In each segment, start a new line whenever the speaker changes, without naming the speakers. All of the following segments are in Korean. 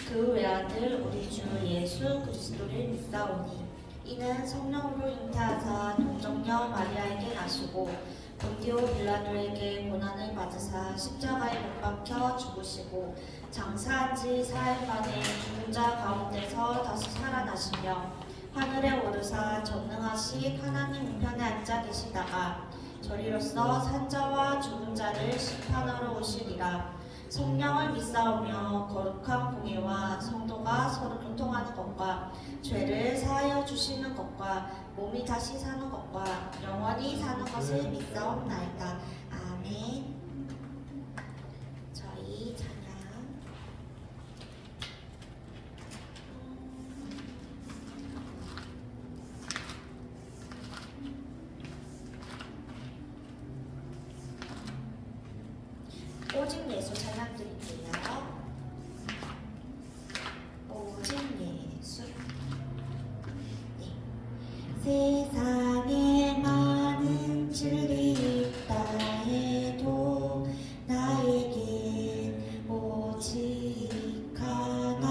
그 외아들 우리 주 예수 그리스도를 믿사오니 이는 성령으로 잉태하사 동정녀 마리아에게 나시고 본디오 빌라도에게 고난을 받으사 십자가에 못 박혀 죽으시고 장사한 지 사흘 만에 죽은 자 가운데서 다시 살아나시며 하늘에 오르사 전능하신 하나님 우편에 앉아 계시다가 저리로서 산자와 죽은 자를 심판하러 오시리라. 성령을 믿사오며 거룩한 공예와 성도가 서로 교통하는 것과 죄를 사하여 주시는 것과 몸이 다시 사는 것과 영원히 사는 것을 믿사옵나이다. 아멘. 저희 찬양 오직 예수 찬양 드릴게요. 오직 예수. 네. 세상에 많은 진리 있다 해도 나에겐 오직 하나.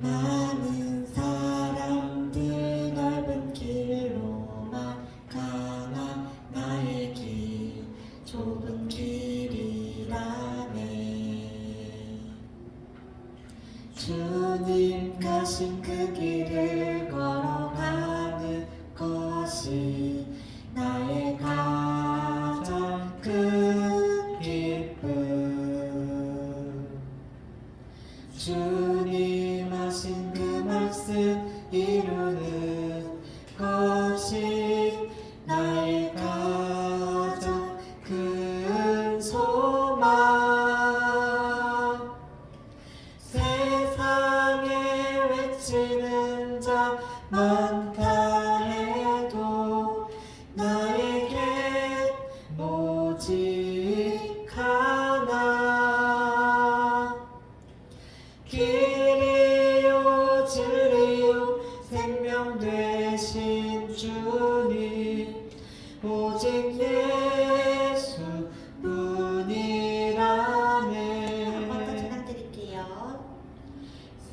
많은 사람들 넓은 길로만 가나 나의 길 좁은 길이라네. 주님 가신 그 길을 걸어가는 것이 나의 가장 큰 기쁨. 주님 하신 그 말씀 이루는 것이 나의 가장 큰 소망. 세상에 외치는 자 많다 해도 나에겐 오직 하나. 길이요 진리요 생명 되신 주님 오직 예수 뿐이라네. 한 번 더 찬양 드릴게요.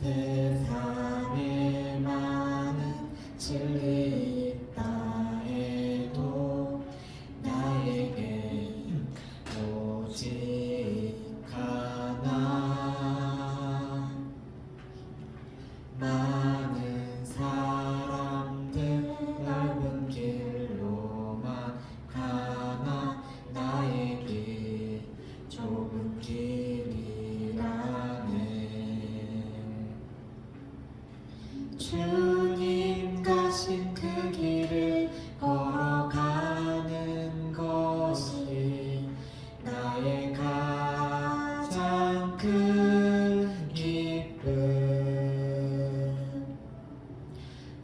세상에 많은 진리 있다 해도 나에게 오직 하나. 많은 사람들 넓은 길로만 가나 나의 길 좁은 길이라네. 주님 가신 그 길을 걸어가는 것이 나의 가장 큰 기쁨.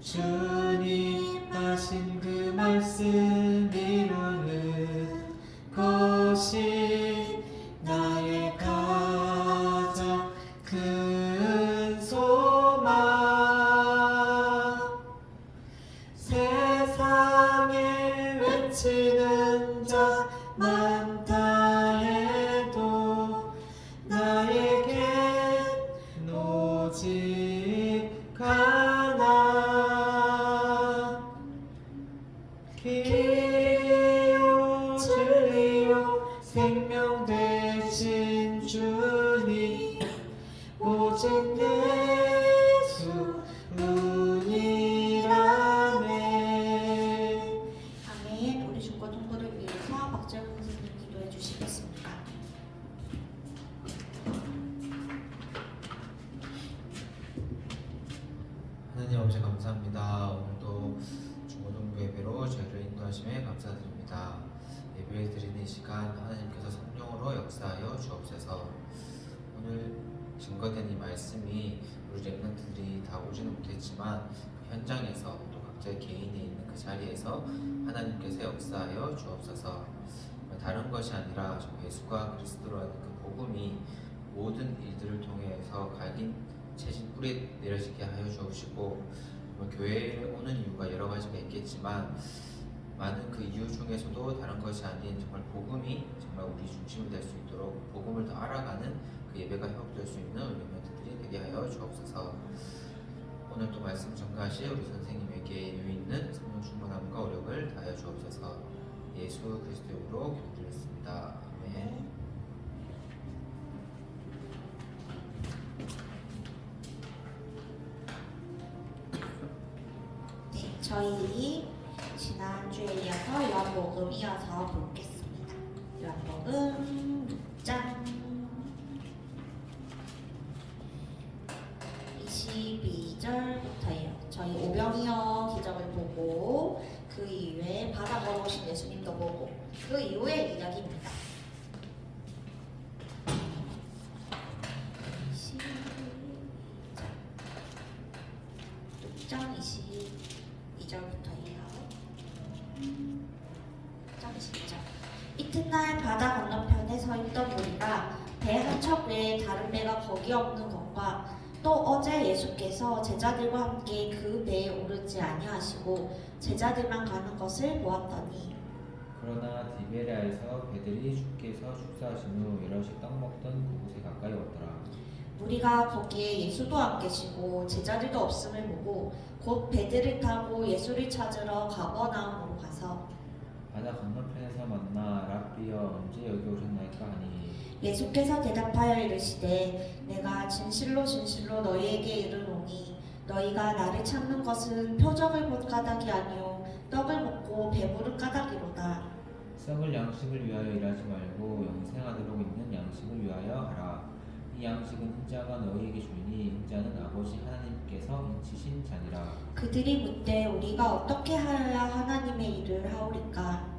주님 하신 그 말씀 이루는 것이 나의 가장 큰 소망. 세상에 외치는 자 많다 해도 나에겐 오직 하나. 길이요 진리요 생명 되신 주님 오직 예수 뿐이라네. 아멘. 우리 중고 동부를 위해서 박재훈 선생님 기도해 주시겠습니다.
하나님 아버지 감사합니다. 오늘도 중고등부 예배로 저희를 인도하심에 감사드립니다. 예배 드리는 이 시간 하나님께서 성령으로 역사하여 주옵소서. 오늘 증거된 이 말씀이 우리 렘넌트들이 다 오지는 못했지만 현장에서 또 각자의 개인이 있는 그 자리에서 하나님께서 역사하여 주옵소서. 다른 것이 아니라 예수가 그리스도라는 그 복음이 모든 일들을 통해서 각인 채진 뿌리에 내려지게 하여 주시고, 교회에 오는 이유가 여러 가지가 있겠지만 많은 그 이유 중에서도 다른 것이 아닌 정말 복음이 정말 우리 중심이 될 수 있도록 복음을 더 알아가는 그 예배 예배가 회복될 수 있는 우리 멤버들이 되게 하여 주옵소서. 오늘도 말씀 전가하실 우리 선생님에게 여유 있는 성령 충만함과 오력을 다하여 주옵소서. 예수 그리스도 이름으로 기도드렸습니다. 아멘.
네, 저희 지난주에 이어서 요한복음 이어서 보겠습니다. 요한복음 6장 22절부터예요. 저희 오병이어 기적을 보고 그 이후에 바다 걸어오신 예수님도 보고 그 이후의 이야기입니다. 6장 22절부터예요. 6장 22절. 이튿날 바다 건너편에 서 있던 우리가 배 한 척 외에 다른 배가 거기 없는 것과 또 어제 예수께서 제자들과 함께 그 배에 오르지 아니하시고 제자들만 가는 것을 보았더니
그러나 디베레아에서 배들이 주께서 축사하신 후 여럿이 떡 먹던 그곳에 가까이 왔더라.
우리가 거기에 예수도 안 계시고 제자들도 없음을 보고 곧 배들을 타고 예수를 찾으러 가버나움으로 가서
바다 건너편에서 만나 랍비여 언제 여기 오셨나이까 하니
예수께서 대답하여 이르시되 내가 진실로 진실로 너희에게 이르노니 너희가 나를 찾는 것은 표적을 본 까닭이 아니요 떡을 먹고 배부른 까닭이로다.
썩을 양식을 위하여 일하지 말고 영생하도록 있는 양식을 위하여 하라. 이 양식은 인자가 너희에게 주니 인자는 아버지 하나님께서 인치신 자니라.
그들이 묻되 우리가 어떻게 하여야 하나님의 일을 하오리까?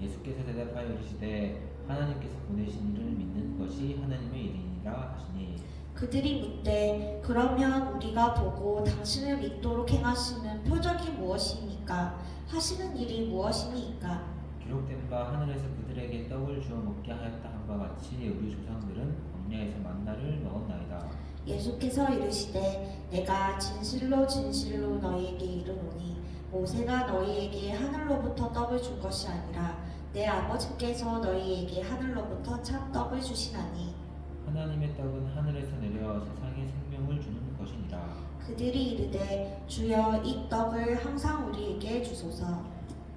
예수께서 대답하여 이르시되 하나님께서 보내신 이를 믿는 것이 하나님의 일이니라 하시니
그들이 묻되 그러면 우리가 보고 당신을 믿도록 행하시는 표적이 무엇이니까? 하시는 일이 무엇이니까?
기록된 바 하늘에서 그들에게 떡을 주어 먹게 하였다 한 바 같이 우리 조상들은 광야에서 만나를 먹었나이다.
예수께서 이르시되 내가 진실로 진실로 너희에게 이르노니 모세가 너희에게 하늘로부터 떡을 준 것이 아니라 내 아버지께서 너희에게 하늘로부터 참 떡을 주시나니
하나님의 떡은 하늘에서 내려 세상에 생명을 주는 것이니라.
그들이 이르되 주여 이 떡을 항상 우리에게 주소서.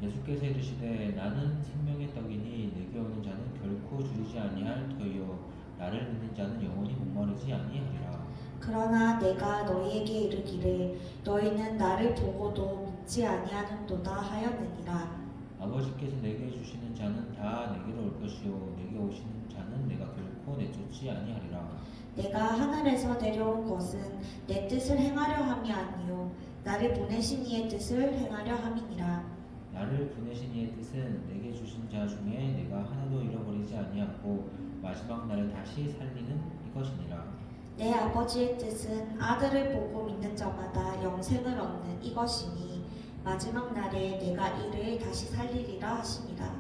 예수께서 이르시되 나는 생명의 떡이니 내게 오는 자는 결코 줄이지 아니할 터이요 나를 믿는 자는 영원히 목마르지 아니하리라.
그러나 내가 너희에게 이르기를 너희는 나를 보고도 믿지 아니하는도다 하였느니라.
아버지께서 내게 주시는 자는 다 내게로 올 것이요 내게 오시는 자는 내가 결코 내쫓지 아니하리라.
내가 하늘에서 내려온 것은 내 뜻을 행하려 함이 아니요 나를 보내신 이의 뜻을 행하려 함이니라.
나를 보내신 이의 뜻은 내게 주신 자 중에 내가 하나도 잃어버리지 아니하고 마지막 날에 다시 살리는 이것이니라.
내 아버지의 뜻은 아들을 보고 믿는 자마다 영생을 얻는 이것이니 마지막 날에 내가 이를 다시 살리리라 하시니라.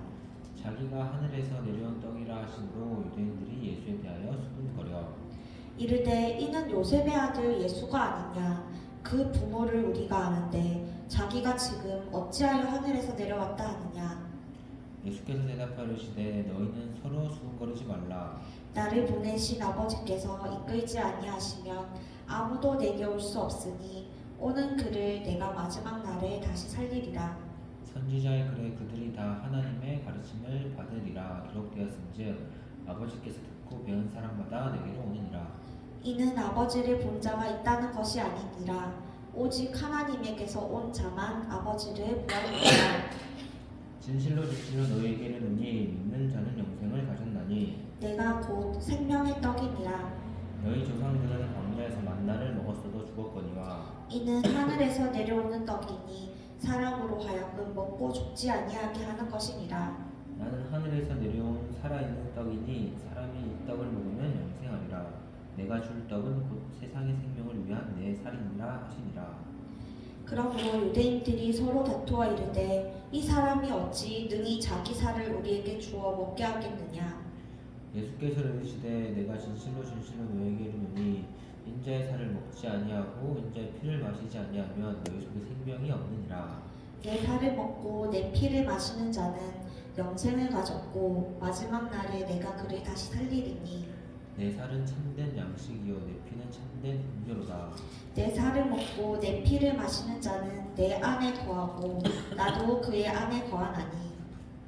자기가 하늘에서 내려온 떡이라 하심으로 유대인들이 예수에 대하여 수군거려
이르되 이는 요셉의 아들 예수가 아니냐? 그 부모를 우리가 아는데 자기가 지금 어찌하여 하늘에서 내려왔다 하느냐?
예수께서 대답하여 이르시되 너희는 서로 수군거리지 말라.
나를 보내신 아버지께서 이끌지 아니하시면 아무도 내게 올 수 없으니 오는 그를 내가 마지막 날에 다시 살리리라.
선지자의 글에 그들이 다 하나님의 가르침을 받으리라 기록되었은즉 아버지께서 듣고 배운 사람마다 내게로 오느니라.
이는 아버지를 본 자가 있다는 것이 아니니라. 오직 하나님에게서 온 자만 아버지를 보았느니라.
진실로 진실로 너희에게 이르노니 믿는 자는 영생을 가졌나니
내가 곧 생명의 떡이니라.
너희 조상들은 광야에서 만나를 먹었어도 죽었거니와
이는 하늘에서 내려오는 떡이니 사람으로 하여금 먹고 죽지 아니하게 하는 것이니라.
나는 하늘에서 내려온 살아있는 떡이니 사람이 이 떡을 먹으면 영생하리라. 내가 줄 떡은 곧 세상의 생명을 위한 내 살이니라 하시니라.
그러므로 유대인들이 서로 다투어 이르되 이 사람이 어찌 능히 자기 살을 우리에게 주어 먹게 하겠느냐?
예수께서 이르시되 내가 진실로 진실로 너희에게 이르노니 인자의 살을 먹지 아니하고 인자의 피를 마시지 아니하면 너희 속에 생명이 없느니라.
내 살을 먹고 내 피를 마시는 자는 영생을 가졌고 마지막 날에 내가 그를 다시 살리리니
내 살은 참된 양식이요 내 피는 참된 음료로다.
내 살을 먹고 내 피를 마시는 자는 내 안에 거하고 나도 그의 안에 거하나니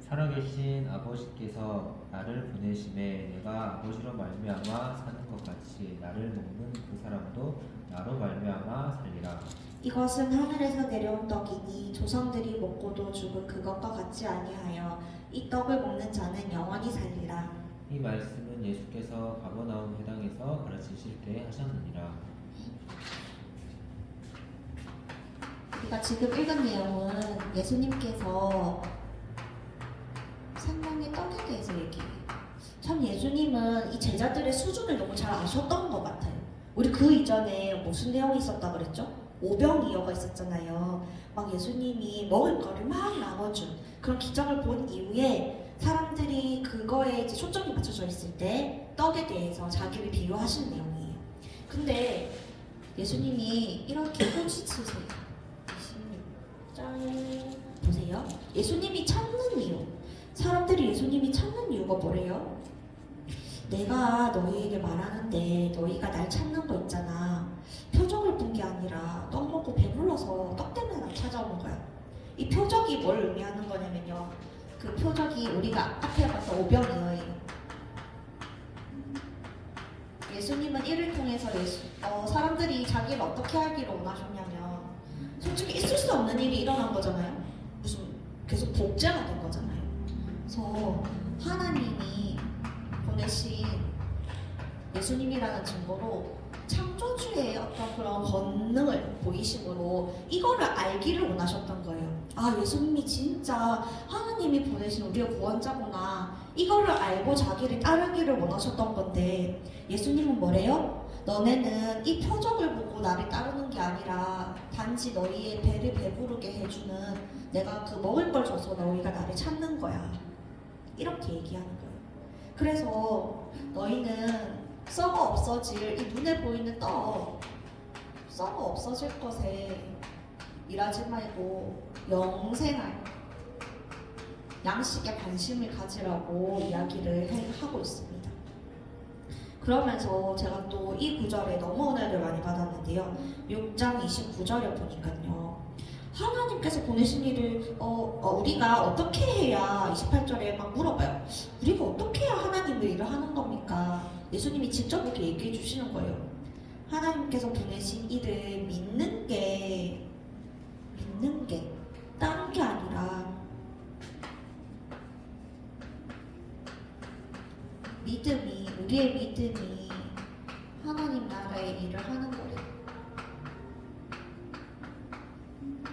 살아계신 아버지께서 나를 보내심에 내가 아버지로 말미암아 사는 것 같이 나를 먹는 그 사람도 나로 말미암아 살리라.
이것은 하늘에서 내려온 떡이니 조상들이 먹고도 죽은 그것과 같지 아니하여 이 떡을 먹는 자는 영원히 살리라.
이 말씀은 예수께서 가버나움 회당에서 가르치실 때 하셨느니라.
우리가 지금 읽은 내용은 예수님께서 생명의 떡에 대해서 얘기해요. 참 예수님은 이 제자들의 수준을 너무 잘 아셨던 것 같아요. 우리 그 이전에 무슨 내용이 있었다 그랬죠? 오병이어가 있었잖아요. 막 예수님이 먹을 거를 막 나눠준 그런 기적을 본 이후에 사람들이 그거에 이제 초점이 맞춰져 있을 때 떡에 대해서 자기를 비유하시는 내용이에요. 근데 예수님이 이렇게 손짓으세요. 26장 보세요. 예수님이 찾는 이유. 사람들이 예수님이 찾는 이유가 뭐래요? 내가 너희에게 말하는데 너희가 날 찾는 거 있잖아. 표적을 본 게 아니라 떡 먹고 배불러서 떡 때문에 날 찾아오는 거야. 이 표적이 뭘 의미하는 거냐면요. 그 표적이 우리가 앞에 봤던 오병이어예요. 예수님은 이를 통해서 사람들이 자기를 어떻게 알기를 원하셨냐면 솔직히 있을 수 없는 일이 일어난 거잖아요. 무슨 계속 복제가 된 거잖아요. 그래서 하나님이 보내신 예수님이라는 증거로 창조주의 어떤 그런 권능을 보이심으로 이거를 알기를 원하셨던 거예요. 아, 예수님이 진짜 하나님이 보내신 우리의 구원자구나. 이거를 알고 자기를 따르기를 원하셨던 건데 예수님은 뭐래요? 너네는 이 표적을 보고 나를 따르는 게 아니라 단지 너희의 배를 배부르게 해주는 내가 그 먹을 걸 줘서 너희가 나를 찾는 거야. 이렇게 얘기하는 거예요. 그래서 너희는 썩어 없어질 이 눈에 보이는 떡 썩어 없어질 것에 일하지 말고 영생할 양식에 관심을 가지라고 이야기를 하고 있습니다. 그러면서 제가 또 이 구절에 너무 은혜를 많이 받았는데요. 6장 29절에 보니까요. 하나님께서 보내신 일을 우리가 어떻게 해야 28절에 막 물어봐요. 우리가 어떻게 해야 하나님의 일을 하는 겁니까? 예수님이 직접 이렇게 얘기해 주시는 거예요. 하나님께서 보내신 일을 믿는 게 다른 게 아니라 우리의 믿음이 하나님 나라의 일을 하는 거래요.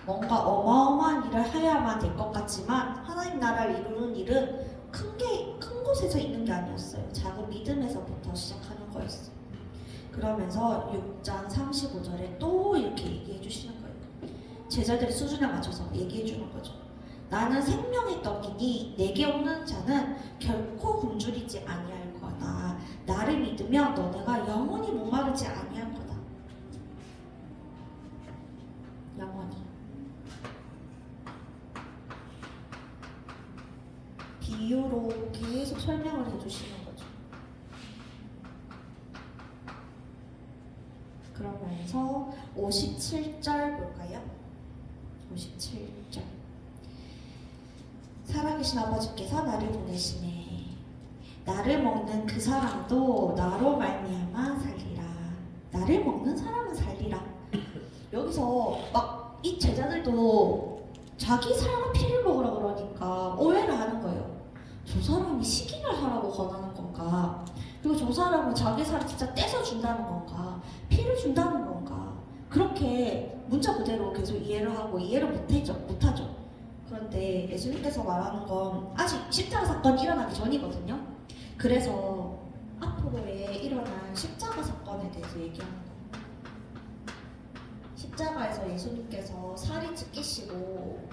뭔가 어마어마한 일을 해야만 될 것 같지만 하나님 나라를 이루는 일은 큰 곳에서 있는 게 아니었어요. 작은 믿음에서부터 시작하는 거였어요. 그러면서 6장 35절에 또 이렇게 얘기해 주시는 거예요. 제자들의 수준에 맞춰서 얘기해 주는 거죠. 나는 생명의 떡이니 내게 오는 자는 결코 굶주리지 아니할 거다. 나를 믿으면 너네가 영원히 목마르지 아니할 거다. 영원히. 비유로 계속 설명을 해주시는 거죠. 그러면서 57절 볼까요? 57절. 살아계신 아버지께서 나를 보내시네. 나를 먹는 그 사람도 나로 말미암아 살리라. 나를 먹는 사람은 살리라. 여기서 막 이 제자들도 자기 살과 피를 먹으라 그러니까 오해를 하는 거예요. 저 사람이 식인을 하라고 권하는 건가? 그리고 저 사람은 자기 살을 진짜 떼서 준다는 건가? 피를 준다는 건가? 그렇게 문자 그대로 계속 이해를 하고 이해를 못하죠. 그런데 예수님께서 말하는 건 아직 십자가 사건이 일어나기 전이거든요. 그래서 앞으로에 일어날 십자가 사건에 대해서 얘기하는 거예요. 십자가에서 예수님께서 살이 찢기시고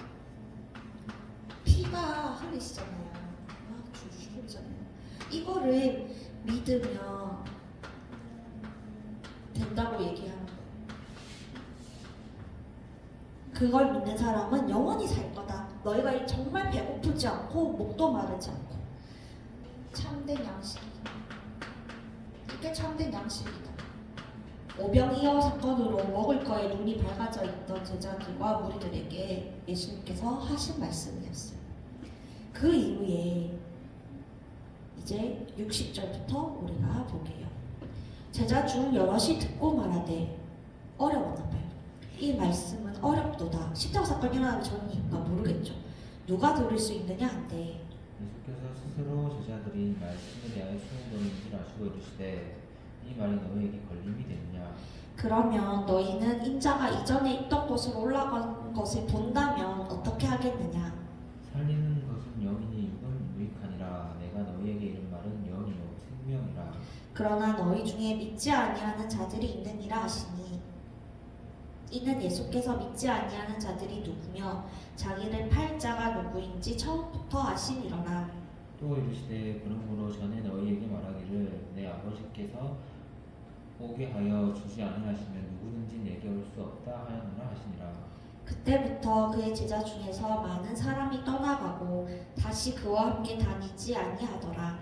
피가 흘리시잖아요. 막 줄줄 흘리잖아요. 이거를 믿으면 된다고 얘기하는 거예요. 그걸 믿는 사람은 영원히 살 거다. 너희가 정말 배고프지 않고 목도 마르지 않고 참된 양식이 그게 참된 양식이다. 오병이어 사건으로 먹을 거에 눈이 밝아져 있던 제자들과 무리들에게 예수님께서 하신 말씀이었어요. 그 이후에 이제 60절부터 우리가 보게요. 제자 중 여럿이 듣고 말하되 어려웠나 봐요. 이 말씀은 어렵도다. 십자가 사건 일어나기 전이니까 모르겠죠. 누가 들을 수 있느냐 한데
예수께서 스스로 제자들이 말씀에 대하여 수용되는 줄 아시고 이르시되 이 말이 너희에게 걸림이 되느냐.
그러면 너희는 인자가 이전에 있던 곳으로 올라간 것을 본다면 어떻게 하겠느냐?
살리는 것은 영이니 육은 무익하니라. 내가 너희에게 이른 말은 영이요 생명이라.
그러나 너희 중에 믿지 아니하는 자들이 있느니라 하시니 이는 예수께서 믿지 아니하는 자들이 누구며 자기를 팔 자가 누구인지 처음부터 아시니로라.
또 이르시되 그러므로 전에 너희에게 말하기를 내 아버지께서 오게 하여 주지 아니하시면 누구든지 내게 올 수 없다 하였느라 하시니라.
그때부터 그의 제자 중에서 많은 사람이 떠나가고 다시 그와 함께 다니지 아니하더라.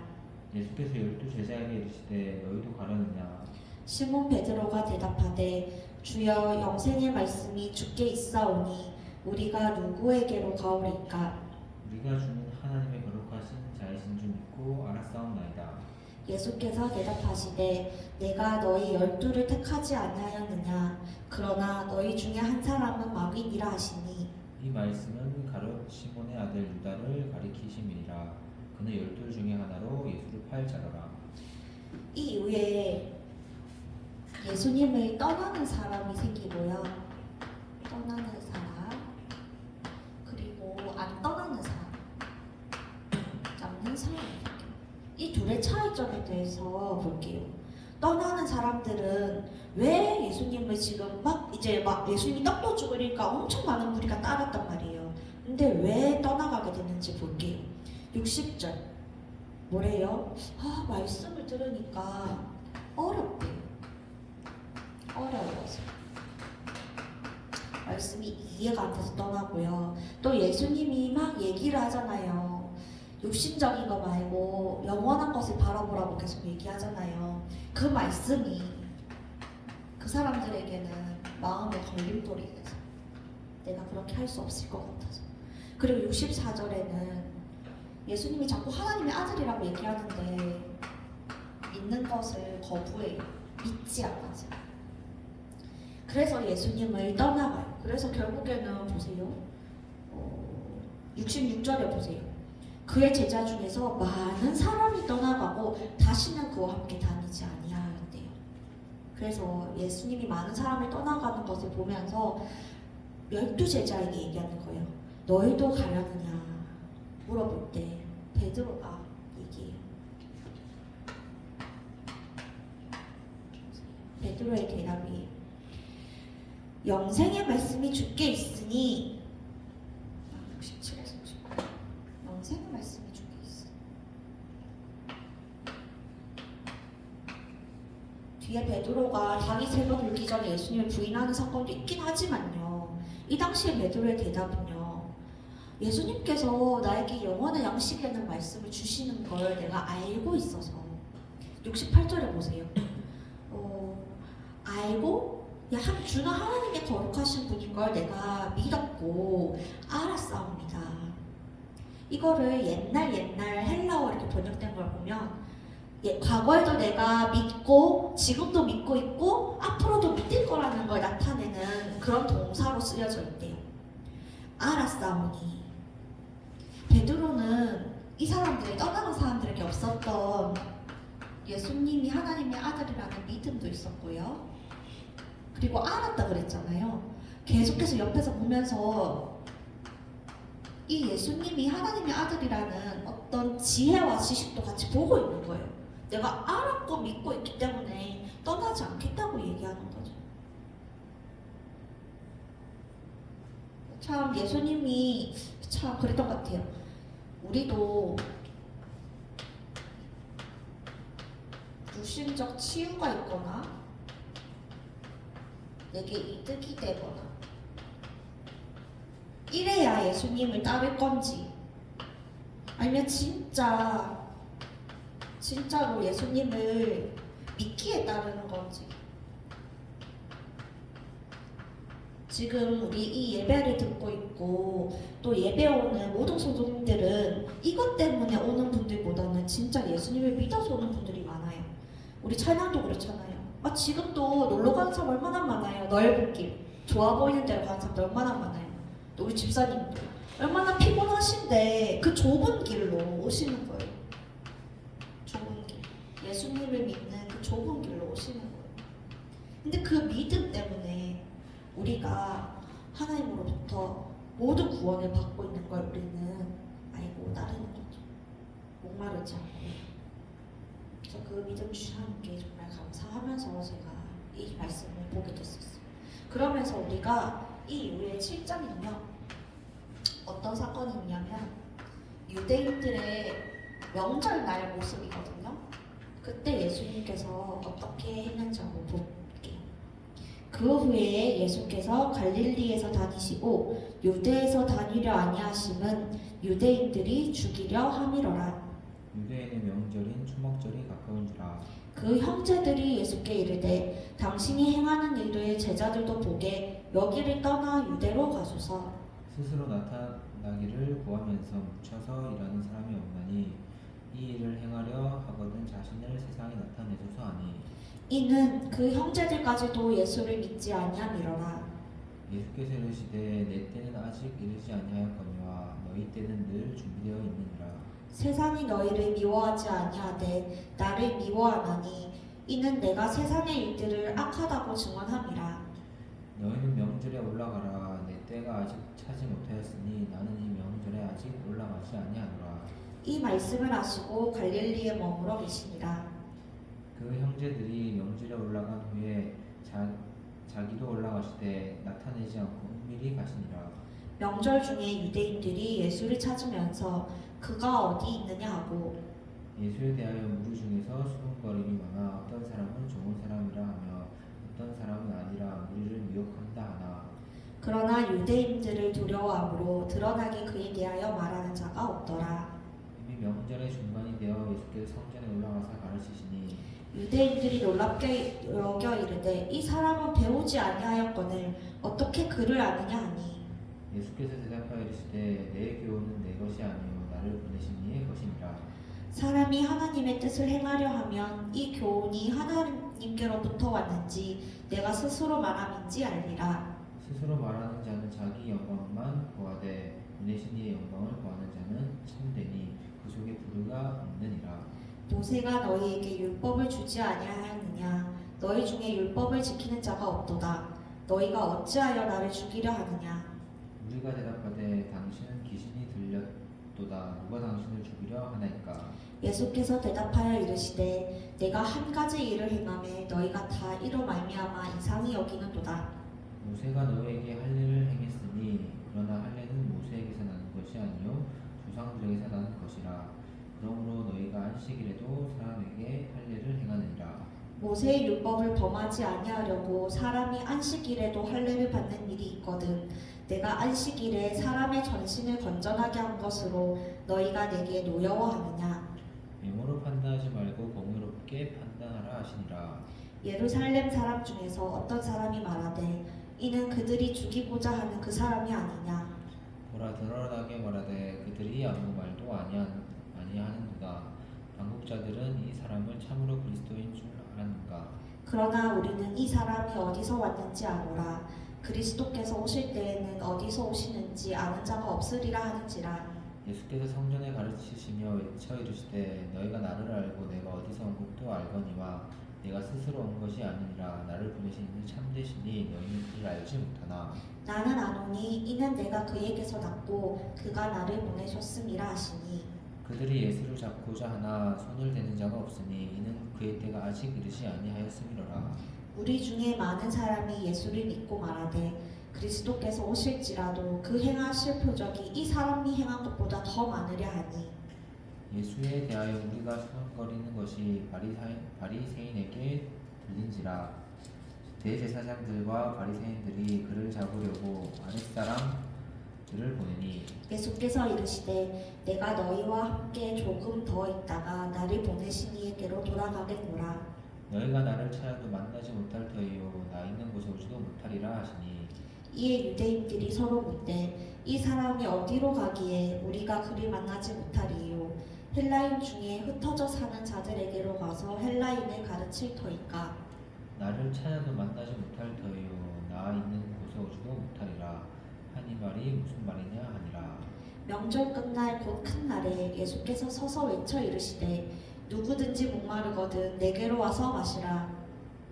예수께서 12제자에게 이르시되 너희도 가려느냐.
시몬 베드로가 대답하되 주여 영생의 말씀이 주께 있사오니 우리가 누구에게로 가오리까?
우리가 주는 하나님의 거룩하신 자이신 줄 믿고 알았사옵나이다.
예수께서 대답하시되 내가 너희 12를 택하지 아니하였느냐? 그러나 너희 중에 한 사람은 마귀니라 하시니
이 말씀은 가룟 시몬의 아들 유다를 가리키심이니라. 그는 12 중에 하나로 예수를 팔 자더라.
이 이후에 예수님을 떠나는 사람이 생기고요. 떠나는 사람 그리고 안 떠나는 사람 남는 사람이 생겨요. 이 둘의 차이점에 대해서 볼게요. 떠나는 사람들은 왜 예수님을 지금 막 예수님이 떡도 죽으니까 엄청 많은 무리가 따랐단 말이에요. 근데 왜 떠나가게 됐는지 볼게요. 60절 뭐래요? 말씀을 들으니까 어렵대요. 어려워서 말씀이 이해가 안 돼서 떠나고요. 또 예수님이 막 얘기를 하잖아요. 육신적인 거 말고 영원한 것을 바라보라고 계속 얘기하잖아요. 그 말씀이 그 사람들에게는 마음의 걸림돌이 돼서 내가 그렇게 할 수 없을 것 같아서. 그리고 64절에는 예수님이 자꾸 하나님의 아들이라고 얘기하는데 믿는 것을 거부해요. 믿지 않아서. 그래서 예수님을 떠나가요. 그래서 결국에는 보세요. 66절에 보세요. 그의 제자 중에서 많은 사람이 떠나가고 다시는 그와 함께 다니지 아니하였대요. 그래서 예수님이 많은 사람을 떠나가는 것을 보면서 12제자에게 얘기하는 거예요. 너희도 가려느냐 물어볼 때 베드로가 얘기해요. 베드로의 대답이 영생의 말씀이 주께 있으니 67에서 68 영생의 말씀이 주께 있으니 뒤에 베드로가 닭이 3번 울기 전에 예수님을 부인하는 사건도 있긴 하지만요. 이 당시에 베드로의 대답은요. 예수님께서 나에게 영원한 양식이라는 말씀을 주시는 걸 내가 알고 있어서 68절에 보세요. 알고 주는 하나님의 거룩하신 분인 걸 내가 믿었고 알았사옵니다. 이거를 옛날 헬라어 이렇게 번역된 걸 보면 과거에도 내가 믿고 지금도 믿고 있고 앞으로도 믿을 거라는 걸 나타내는 그런 동사로 쓰여져 있대요. 알았사오니 베드로는 이 사람들이 떠나간 사람들에게 없었던 예수님이 하나님의 아들이라는 믿음도 있었고요. 그리고 알았다 그랬잖아요. 계속해서 옆에서 보면서 이 예수님이 하나님의 아들이라는 어떤 지혜와 지식도 같이 보고 있는 거예요. 내가 알았고 믿고 있기 때문에 떠나지 않겠다고 얘기하는 거죠. 참 예수님이 참 그랬던 것 같아요. 우리도 육신적 치유가 있거나 내게 이득이 되거나 이래야 예수님을 따를 건지 아니면 진짜로 예수님을 믿기에 따르는 건지. 지금 우리 이 예배를 듣고 있고 또 예배 오는 모든 성도님들은 이것 때문에 오는 분들보다는 진짜 예수님을 믿어서 오는 분들이 많아요. 우리 찬양도 그렇잖아요. 지금도 놀러 가는 사람 얼마나 많아요. 넓은 길, 좋아 보이는 데로 가는 사람들 얼마나 많아요. 또 우리 집사님도 얼마나 피곤하신데 그 좁은 길로 오시는 거예요. 좁은 길, 예수님을 믿는 그 좁은 길로 오시는 거예요. 근데 그 믿음 때문에 우리가 하나님으로부터 모든 구원을 받고 있는 걸 우리는 알고 따르는 거죠. 목마르지 않고. 그래서 그 믿음 주신 하나님께 정말 감사하면서 제가 이 말씀을 보게 됐었어요. 그러면서 우리가 이 이후에 7장은요 어떤 사건이 있냐면 유대인들의 명절날 모습이거든요. 그때 예수님께서 어떻게 했는지 한번 볼게요. 그 후에 예수께서 갈릴리에서 다니시고 유대에서 다니려 아니하심은 유대인들이 죽이려 함이로라.
유대인의 명절인 초막절이 가까운지라.
그 형제들이 예수께 이르되 당신이 행하는 일을 제자들도 보게 여기를 떠나 유대로 가소서.
스스로 나타나기를 구하면서 묻혀서 일하는 사람이 없나니 이 일을 행하려 하거든 자신을 세상에 나타내소서 하니.
이는 그 형제들까지도 예수를 믿지 아니함이로라.
예수께서 이르시되 내 때는 아직 이르지 아니하였거니와 너희 때는 늘 준비되어 있느니라.
세상이 너희를 미워하지 아니하되 나를 미워하나니 이는 내가 세상의 일들을 악하다고 증언함이라.
너희는 명절에 올라가라. 내 때가 아직 차지 못하였으니 나는 이 명절에 아직 올라가지 아니하노라.
이 말씀을 하시고 갈릴리에 머물러 계시니라.
그 형제들이 명절에 올라간 후에 자기도 올라가시되 나타내지 않고 은밀히 가시니라.
명절 중에 유대인들이 예수를 찾으면서 그가 어디 있느냐 하고
예수에 대하여 무리 중에서 수군거림이 많아 어떤 사람은 좋은 사람이라 하며 어떤 사람은 아니라 무리를 미혹한다 하나.
그러나 유대인들을 두려워함으로 드러나게 그에 대하여 말하는 자가 없더라.
이미 명절의 중간이 되어 예수께서 성전에 올라가서 가르치시니
유대인들이 놀랍게 여겨 이르되 이 사람은 배우지 아니하였거늘 어떻게 그를 아느냐 하니.
예수께서 대답하여 이르시되 내 교훈은 내 것이 아니요 나를 보내신 이의 것이니라.
사람이 하나님의 뜻을 행하려 하면 이 교훈이 하나님께로부터 왔는지 내가 스스로 말함인지 알리라.
스스로 말하는 자는 자기 영광만 구하되 보내신 이의 영광을 구하는 자는 참되니 그 속에 부르가 없느니라.
모세가 너희에게 율법을 주지 아니하였느냐? 너희 중에 율법을 지키는 자가 없도다. 너희가 어찌하여 나를 죽이려 하느냐?
우리가 대답하되 당신은 귀신이 들렸도다. 누가 당신을 죽이려 하나이까?
예수께서 대답하여 이르시되 내가 한 가지 일을 행하매 너희가 다 이로 말미암아 이상히 여기는도다.
모세가 너희에게 할 일을 행했으니 그러나 할례는 모세에게서 나는 것이 아니요 조상들에게서 나는 것이라. 그러므로 너희가 안식일에도 사람에게 할례를 행하느니라.
모세의 율법을 범하지 아니하려고 사람이 안식일에도 할례를 받는 일이 있거든. 내가 안식일에 사람의 전신을 건전하게 한 것으로 너희가 내게 노여워하느냐?
외모로 판단하지 말고 공의롭게 판단하라 하시니라.
예루살렘 사람 중에서 어떤 사람이 말하되 이는 그들이 죽이고자 하는 그 사람이 아니냐?
보라 드러나게 말하되 그들이 아무 말도 아니하는도다. 당국자들은 이 사람을 참으로 그리스도인 줄 알았는가?
그러나 우리는 이 사람이 어디서 왔는지 아노라. 그리스도께서 오실 때에는 어디서 오시는지 아는 자가 없으리라 하는지라.
예수께서 성전에 가르치시며 외쳐 이르시되 너희가 나를 알고 내가 어디서 온 것도 알거니와 내가 스스로 온 것이 아니니라. 나를 보내신 이는 참되시니 너희는 그를 알지 못하나.
나는 아노니 이는 내가 그에게서 났고 그가 나를 보내셨음이라 하시니.
그들이 예수를 잡고자 하나 손을 대는 자가 없으니 이는 그의 때가 아직 이르지 아니하였음이로라.
우리 중에 많은 사람이 예수를 믿고 말하되 그리스도께서 오실지라도 그 행하실 표적이 이 사람이 행한 것보다 더 많으랴 하니.
예수에 대하여 우리가 수군거리는 것이 바리새인에게 들린지라. 대제사장들과 바리새인들이 그를 잡으려고 아랫사람들을 보내니.
예수께서 이르시되 내가 너희와 함께 조금 더 있다가 나를 보내신 이에게로 돌아가겠노라.
너희가 나를 찾아도 만나지 못할 터이요 나 있는 곳에 오지도 못하리라 하시니
이에 유대인들이 서로 묻되 이 사람이 어디로 가기에 우리가 그를 만나지 못하리요 헬라인 중에 흩어져 사는 자들에게로 가서 헬라인을 가르칠 터이까.
나를 찾아도 만나지 못할 터이요 나 있는 곳에 오지도 못하리라 하니 말이 무슨 말이냐 하니라.
명절 끝날 곧 큰 날에 예수께서 서서 외쳐 이르시되 누구든지 목마르거든 내게로 와서 마시라.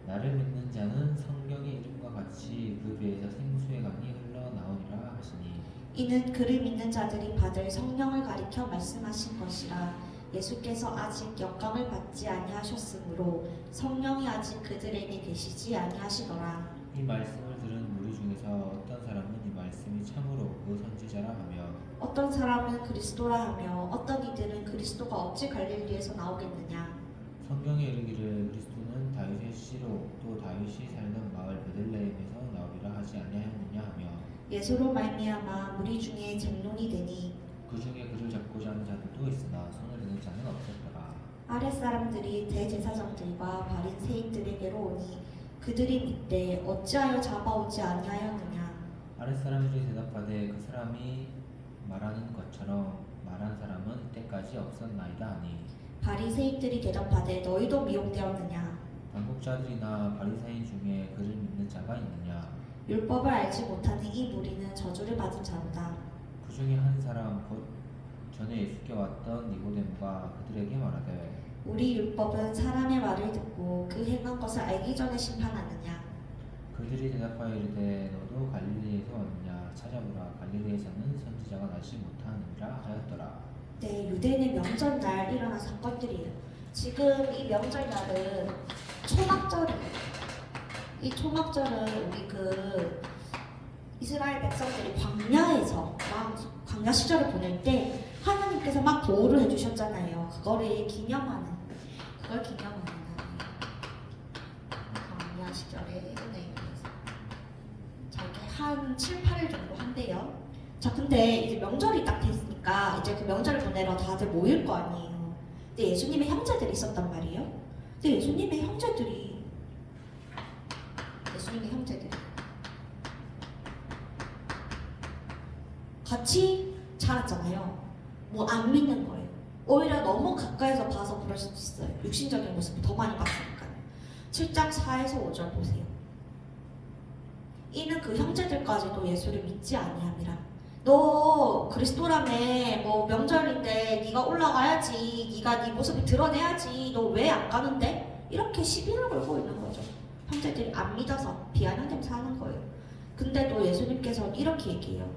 나를 믿는 자는 성경의 이름과 같이 그 배에서 생수의 강이 흘러나오리라 하시니
이는 그를 믿는 자들이 받을 성령을 가리켜 말씀하신 것이라. 예수께서 아직 영광을 받지 아니하셨으므로 성령이 아직 그들에게 계시지 아니하시더라.
이 말씀을 들은 무리 중에서 어떤 사람은 이 말씀이 참으로 그 선지자라 하며
어떤 사람은 그리스도라 하며 어떤 이들은 그리스도가 어찌 갈릴리에서 나오겠느냐.
성경에 이르기를 그리스도는 다윗의 씨로 또 다윗이 살던 마을 베들레헴에서 나오리라 하지 아니하였느냐 하며
예수로 말미암아 무리 중에 쟁론이 되니
그 중에 그를 잡고자 하는 자들도 있으나 손을 드는 자는 없었더라.
아랫사람들이 대제사장들과 바리새인들에게로 오니 그들이 묻되 어찌하여 잡아오지 아니하였느냐.
아랫사람들이 대답하되 그 사람이 말하는 것처럼 말한 사람은 이때까지 없었나이다 하니
바리새인들이 대답하되 너희도 미혹되었느냐.
반국자들이나 바리새인 중에 그를 믿는 자가 있느냐.
율법을 알지 못하는 이 무리는 저주를 받은 자로다.
그 중에 한 사람 곧 전에 예수께 왔던 니고데모가 그들에게 말하되
우리 율법은 사람의 말을 듣고 그 행한 것을 알기 전에 심판하느냐.
그들이 대답하여 이르되 너도 갈릴리에서 왔느냐 찾아보라 갈릴리에서는 선지자가 나지 못하느니라 하였더라.
네, 유대인의 명절날 일어난 사건들이에요. 지금 이 명절날은 초막절이에요. 이 초막절은 우리 그 이스라엘 백성들이 광야에서 막 광야 시절을 보낼 때 하나님께서 막 보호를 해주셨잖아요. 그걸 기념하는 날이에요. 광야 시절의 은혜에 대해서. 저게 한 7, 8일 정도 한대요. 자, 근데 이제 명절이 딱 됐으니까 이제 그 명절을 보내러 다들 모일 거 아니에요. 근데 예수님의 형제들이 있었단 말이에요. 근데 예수님의 형제들이 같이 자랐잖아요. 뭐 안 믿는 거예요. 오히려 너무 가까이서 봐서 그럴 수도 있어요. 육신적인 모습을 더 많이 봤으니까요. 7장 4에서 5절 보세요. 이는 그 형제들까지도 예수를 믿지 아니함이라. 너 그리스도라며 뭐 명절인데 네가 올라가야지. 네가 네 모습을 드러내야지. 너 왜 안 가는데? 이렇게 시비를 걸고 있는 거죠. 형제들이 안 믿어서 비아냥대면서 하는 거예요. 근데도 예수님께서 이렇게 얘기해요.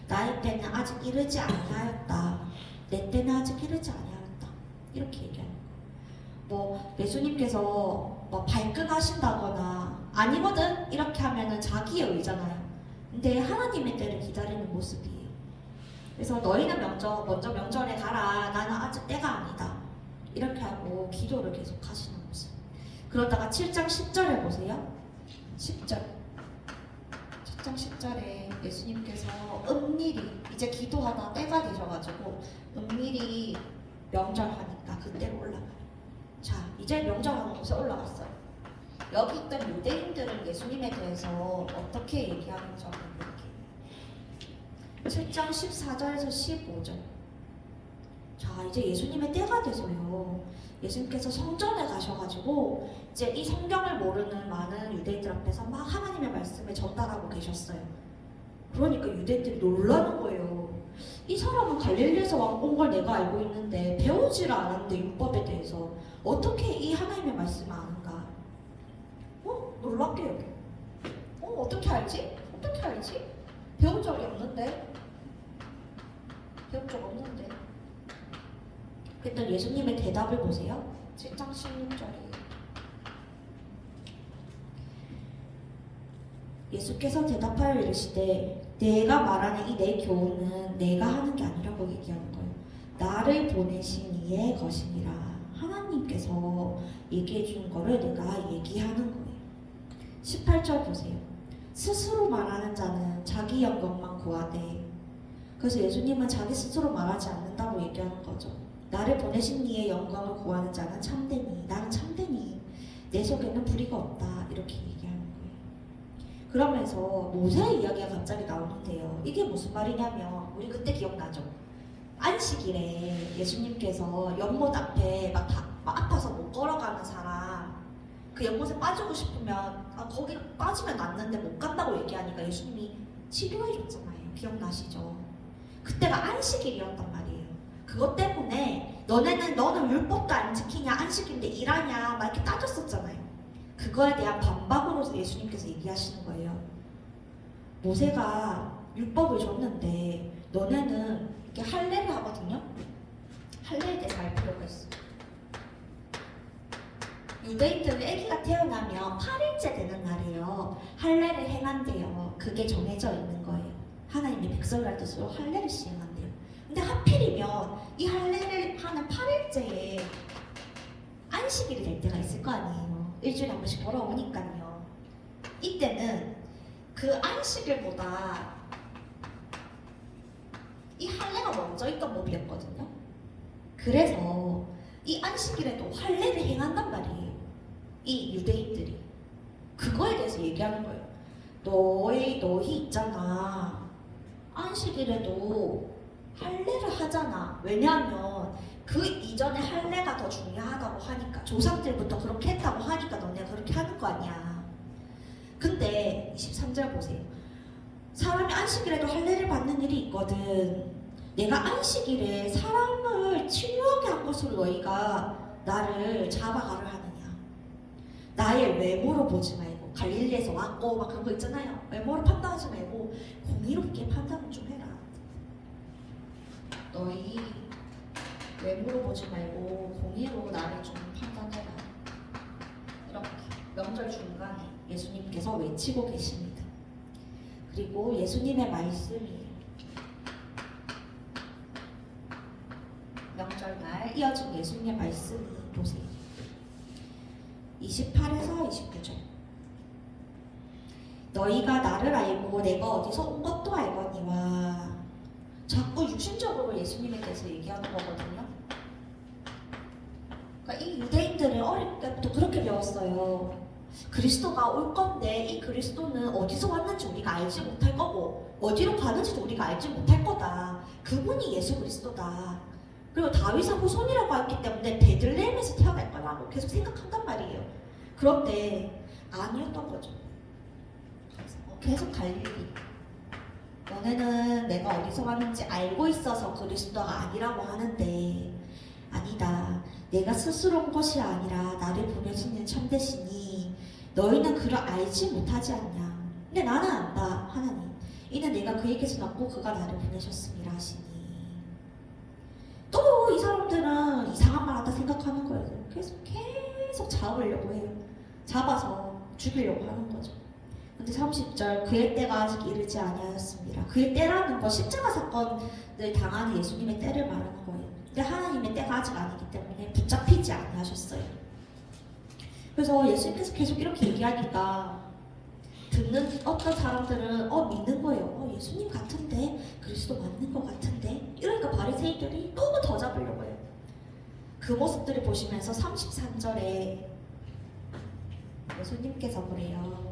나의 때는 아직 이르지 아니하였다. 내 때는 아직 이르지 아니하였다. 이렇게 얘기하는 거예요. 뭐 예수님께서 뭐 발끈하신다거나 아니거든 이렇게 하면은 자기의 의잖아요. 근데 하나님의 때를 기다리는 모습이에요. 그래서 너희는 먼저 명절에 가라. 나는 아직 때가 아니다. 이렇게 하고 기도를 계속 하시는 모습. 그러다가 7장 10절에 보세요. 10장 10절에 예수님께서 은밀히 이제 기도하다 때가 되셔가지고 은밀히 명절하니까 그때로 올라가요. 자, 이제 명절하는 곳에 올라갔어요. 여기 있던 유대인들은 예수님에 대해서 어떻게 얘기하는지 한번 볼게요. 7장 14절에서 15절. 자, 이제 예수님의 때가 돼서요. 예수님께서 성전에 가셔가지고 이제 이 성경을 모르는 많은 유대인들 앞에서 막 하나님의 말씀을 전달하고 계셨어요. 그러니까 유대인들이 놀라는 거예요. 이 사람은 갈릴리에서 온 걸 내가 알고 있는데 배우지를 않았는데 율법에 대해서 어떻게 이 하나님의 말씀을 아는가? 놀랍게 여겨. 어떻게 알지? 배운 적이 없는데? 배운 적 없는데? 그랬더니 예수님의 대답을 보세요. 7장 16절이에요. 예수께서 대답하여 이르시되 내가 말하는 이 내 교훈은 내가 하는 게 아니라고 얘기하는 거예요. 나를 보내신 이의 것이니라. 하나님께서 얘기해 준 거를 내가 얘기하는 거예요. 18절 보세요. 스스로 말하는 자는 자기 영광만 구하되. 그래서 예수님은 자기 스스로 말하지 않는다고 얘기하는 거죠. 나를 보내신 이의 영광을 구하는 자는 참되니. 나는 참되니. 내 속에는 불의가 없다 이렇게 얘기하는 거예요. 그러면서 모세의 이야기가 갑자기 나오는데요. 이게 무슨 말이냐면 우리 그때 기억나죠? 안식일에 예수님께서 연못 앞에 막 아파서 못 걸어가는 사람 그 연못에 빠지고 싶으면 거기 빠지면 낫는데 못 간다고 얘기하니까 예수님이 치료해 줬잖아요. 기억나시죠? 그때가 안식일이었단 말이에요. 그것 때문에 너는 율법도 안 지키냐 안식일인데 일하냐 막 이렇게 따졌었잖아요. 그거에 대한 반박으로 예수님께서 얘기하시는 거예요. 모세가 율법을 줬는데 너네는 이렇게 할례를 하거든요. 할례에 대해서 알 필요가 있어요. 유대인들은 아기가 태어나면 8일째 되는 날이에요. 할례를 행한대요. 그게 정해져 있는 거예요. 하나님의 백성이라는 뜻으로 할례를 시행한대요. 근데 하필이면 이 할례를 하는 8일째에 안식일이 될 때가 있을 거 아니에요. 일주일에 한 번씩 돌아오니까요. 이때는 그 안식일보다 이 할례가 먼저 있던 법이었거든요. 그래서 이 안식일에도 할례를 행한단 말이에요. 이 유대인들이 그거에 대해서 얘기하는 거예요. 너희 있잖아. 안식일에도 할례를 하잖아. 왜냐하면 그 이전에 할례가 더 중요하다고 하니까 조상들부터 그렇게 했다고 하니까 너네가 그렇게 하는 거 아니야. 근데 23절 보세요. 사람이 안식일에도 할례를 받는 일이 있거든. 내가 안식일에 사람을 치유하게 한 것으로 너희가 나를 잡아가려 하느냐. 나의 외모로 보지 말고 갈릴리에서 왔고 막 그런 거 있잖아요. 외모로 판단하지 말고 공의롭게 판단을 좀 해라. 너희 외모로 보지 말고 공의로 나를 좀 판단해라. 이렇게 명절 중간에 예수님께서 외치고 계십니다. 그리고 예수님의 말씀이 명절날 이어진 예수님의 말씀이 보세요. 28에서 29절. 너희가 나를 알고 내가 어디서 온 것도 알거니와. 자꾸 육신적으로 예수님에 대해서 얘기하는 거거든요. 그러니까 이 유대인들은 어릴 때부터 그렇게 배웠어요. 그리스도가 올 건데 이 그리스도는 어디서 왔는지 우리가 알지 못할 거고 어디로 가는지도 우리가 알지 못할 거다. 그분이 예수 그리스도다. 그리고 다윗의 후손이라고 했기 때문에 베들레헴에서 태어날 거라고 계속 생각한단 말이에요. 그런데 아니었던 거죠. 계속 갈릴리. 너네는 내가 어디서 왔는지 알고 있어서 그리스도가 아니라고 하는데 아니다. 내가 스스로 온 것이 아니라 나를 보내시는 참되시니 너희는 그를 알지 못하지 않냐. 근데 나는 안다. 하나님. 이는 내가 그에게서 났고 그가 나를 보내셨음이라 하시니. 또 이 사람들은 이상한 말 한다 생각하는 거예요. 계속 잡으려고 해요. 잡아서 죽이려고 하는 거죠. 근데 30절 그의 때가 아직 이르지 아니하였습니다. 그의 때라는 건 십자가 사건을 당하는 예수님의 때를 말하는 거예요. 근데 하나님의 때가 아직 아니기 때문에 붙잡히지 아니하셨어요. 그래서 예수님께서 계속 이렇게 얘기하니까 듣는 어떤 사람들은 믿는 거예요. 예수님 같은데 그리스도 맞는 것 같은데 이러니까 바리새인들이 또 더 잡으려고 해요. 그 모습들을 보시면서 33절에 예수님께서 그래요.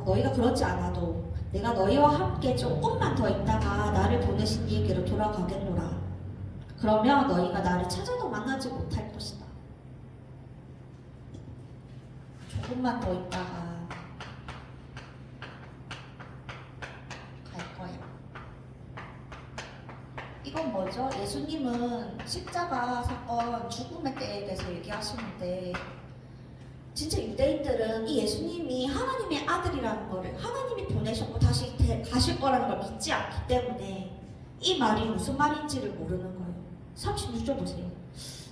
너희가 그렇지 않아도 내가 너희와 함께 조금만 더 있다가 나를 보내신 이에게로 돌아가겠노라. 그러면 너희가 나를 찾아도 만나지 못할 것이다. 조금만 더 있다가 갈 거야. 이건 뭐죠? 예수님은 십자가 사건 죽음의 때에 대해서 얘기하시는데 진짜 유대인들은 이 예수님이 하나님의 아들이라는 거를 하나님이 보내셨고 다시 가실 거라는 걸 믿지 않기 때문에 이 말이 무슨 말인지를 모르는 거예요. 36절 보세요.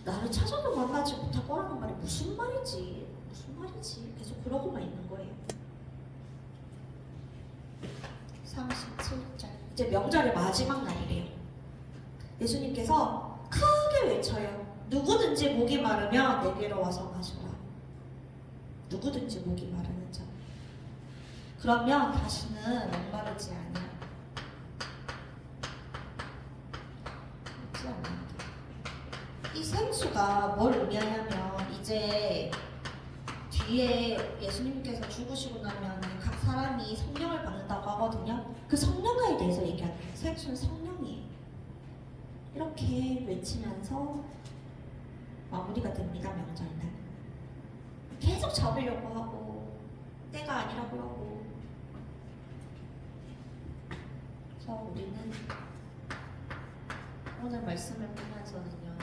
나를 찾아도 만나지 못할 거라는 말이 무슨 말이지? 계속 그러고만 있는 거예요. 37절. 이제 명절의 마지막 날이래요. 예수님께서 크게 외쳐요. 누구든지 목이 마르면 내게로 와서 마셔라. 누구든지 목이 마르는 자. 그러면 다시는 목마르지 아니야. 이 생수가 뭘 의미하냐면 이제 이제 뒤에 예수님께서 죽으시고 나면 각 사람이 성령을 받는다고 하거든요. 그 성령에 대해서 얘기하는 거예요. 세ction 성령이에요. 이렇게 외치면서 마무리가 됩니다. 명절날. 계속 잡으려고 하고 때가 아니라고 하고. 그래서 우리는 오늘 말씀을 보면서는요,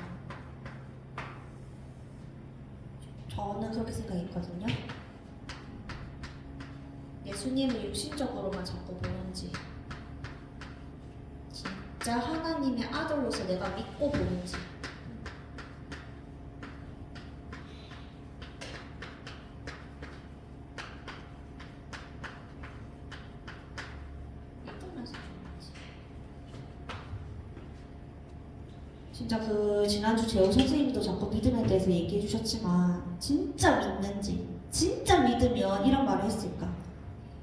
저는 그렇게 생각했거든요. 예수님을 육신적으로만 자꾸 보는지, 진짜 하나님의 아들로서 내가 믿고 보는지. 믿으면서 보는지. 진짜 그 지난주 재호 선생님도 자꾸 믿음에 대해서 얘기해 주셨지만 진짜 믿는지, 진짜 믿으면 이런 말을 했을까?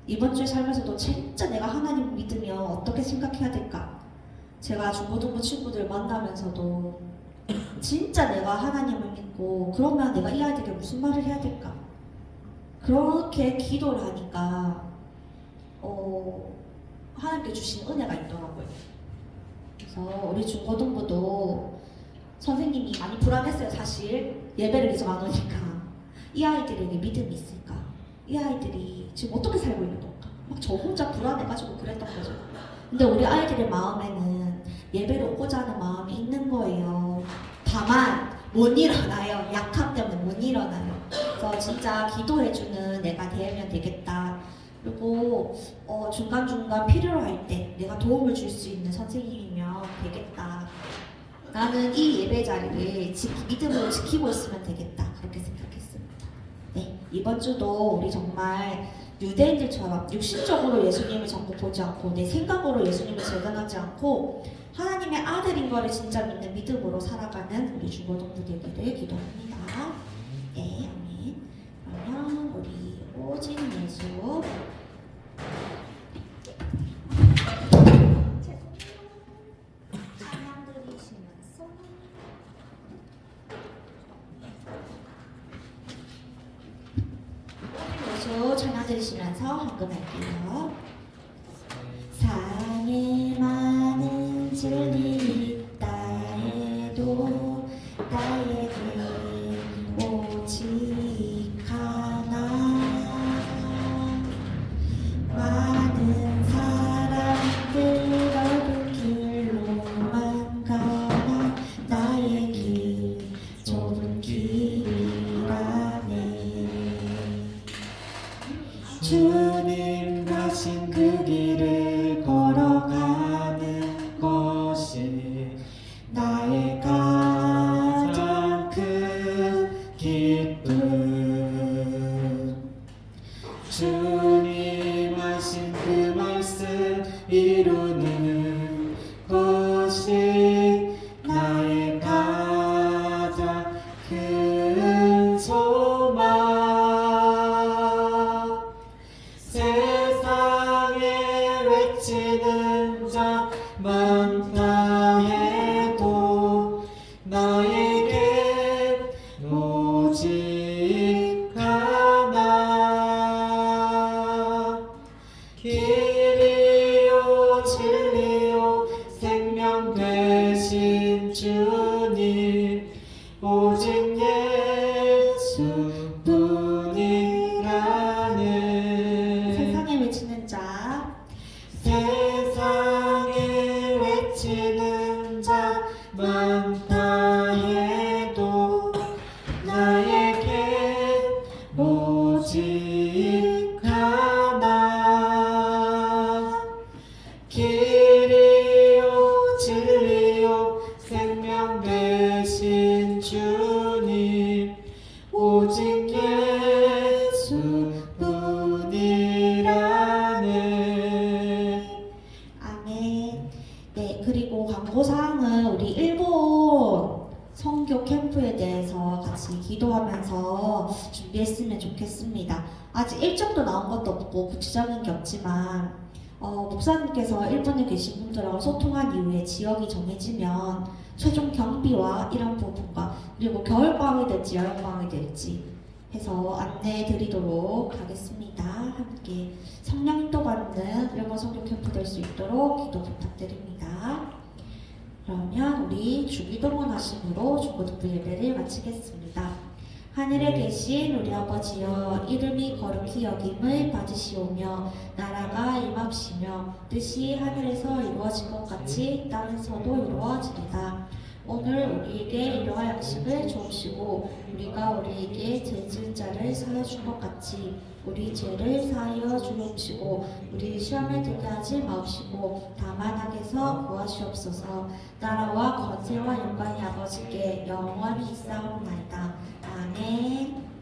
이번 주에 살면서도 진짜 내가 하나님 믿으면 어떻게 생각해야 될까? 제가 중고등부 친구들 만나면서도 진짜 내가 하나님을 믿고 그러면 내가 이 아이들에게 무슨 말을 해야 될까? 그렇게 기도를 하니까 하나님께 주신 은혜가 있더라고요. 그래서 우리 중고등부도 선생님이 많이 불안했어요. 사실 예배를 계속 안 오니까 이 아이들에게 믿음이 있을까? 이 아이들이 지금 어떻게 살고 있는 건가? 막 저 혼자 불안해가지고 그랬던 거죠. 근데 우리 아이들의 마음에는 예배를 오고자 하는 마음이 있는 거예요. 다만 못 일어나요. 약함 때문에 못 일어나요. 그래서 진짜 기도해주는 내가 되면 되겠다. 그리고 중간중간 필요로 할 때 내가 도움을 줄 수 있는 선생님이면 되겠다. 나는 이 예배 자리를 믿음으로 지키고 있으면 되겠다. 그렇게 생각했습니다. 네, 이번 주도 우리 정말 유대인들처럼 육신적으로 예수님을 자꾸 보지 않고 내 생각으로 예수님을 재단하지 않고 하나님의 아들인 거를 진짜 믿는 믿음으로 살아가는 우리 중고등부 되기를 기도합니다. 네, 아멘. 그러면 우리 오직 예수 찬양 드리시면서 예수 찬양 드리시면서 헌금할게요. 세상에 많은 진리 있다 해도 나에게 오직 하나. 많은 사람들 어두 길로만 가나 나의 길 좁은 길이라네. 주님 가신 그 길을 걸어가는 것이 나의 가장 큰 기쁨. 주님 하신 그 말씀 이루는 것이 나의 가장 큰 소망. 세상에 외치는 자 많다 해도 나에겐 오직 하나. 길이요 진리요 생명 되신 주님 오직 예수뿐이라네. 세상에 외치는 자, 세상에 외치는 자 많다 해도 나에게 오직 하나. 길이요 진리요 생명 되신 주님 오직 예수뿐이라네. 아멘. 네, 그리고 광고사항은 우리 일본 선교 캠프에 대해서 같이 기도하면서 준비했으면 좋겠습니다. 아직 일정도 나온 것도 없고 구체적인 게 없지만 목사님께서 1분에 계신 분들하고 소통한 이후에 지역이 정해지면 최종 경비와 이런 부분과 그리고 겨울방학이 될지 여름방학이 될지 해서 안내해 드리도록 하겠습니다. 함께 성령 인도받는 영어 성교 캠프 될 수 있도록 기도 부탁드립니다. 그러면 우리 주기도문 하심으로 중고등부 예배를 마치겠습니다. 하늘에 계신 우리 아버지여, 이름이 거룩히 여김을 받으시오며 나라가 임합시며 뜻이 하늘에서 이루어진 것 같이 땅에서도 이루어지리다. 오늘 우리에게 일용할 양식을 주옵시고 우리가 우리에게 죄 지은 자를 사하여 준 것 같이 우리 죄를 사하여 주옵시고 우리 시험에 들게 하지 마옵시고 다만 악에서 구하시옵소서. 나라와 권세와 영광이 아버지께 영원히 있사옵나이다. 아멘.